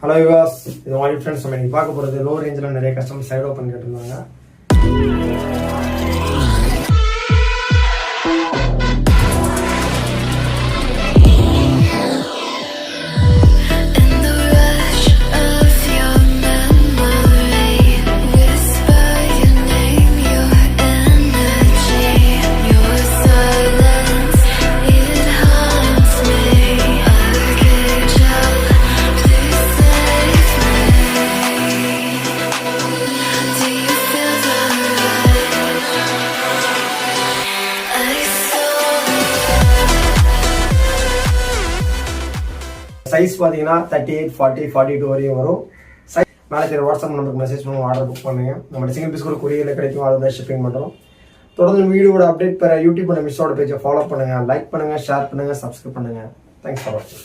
Hello விவாஸ், இது மாதிரி friends நம்ம இன்னைக்கு பார்க்க போகிறது லோ ரேஞ்சில் நிறைய கஸ்டமர் சைட் ஓப்பன் கேட்டிருந்தாங்க. சைஸ் பார்த்தீங்கன்னா 38, 40, 42 வரையும் வரும். சைஸ் மேலே தெரியும். வாட்ஸ்அப் நம்பருக்கு மெசேஜ் பண்ணி ஆர்டர் புக் பண்ணுங்க. நம்ம சிங்கிள் பீஸ் கூட கொரியரில் கிடைக்கும், அதை ஷிப்பிங் பண்ணுறோம். தொடர்ந்து வீடியோட அப்டேட் பெற யூடியூப் மிஸ்ஸோட பேஜை ஃபாலோ பண்ணுங்கள், லைக் பண்ணுங்கள், ஷேர் பண்ணுங்கள், சப்ஸ்கிரைப் பண்ணுங்கள். தேங்க்ஸ் ஃபார் வாட்சிங்.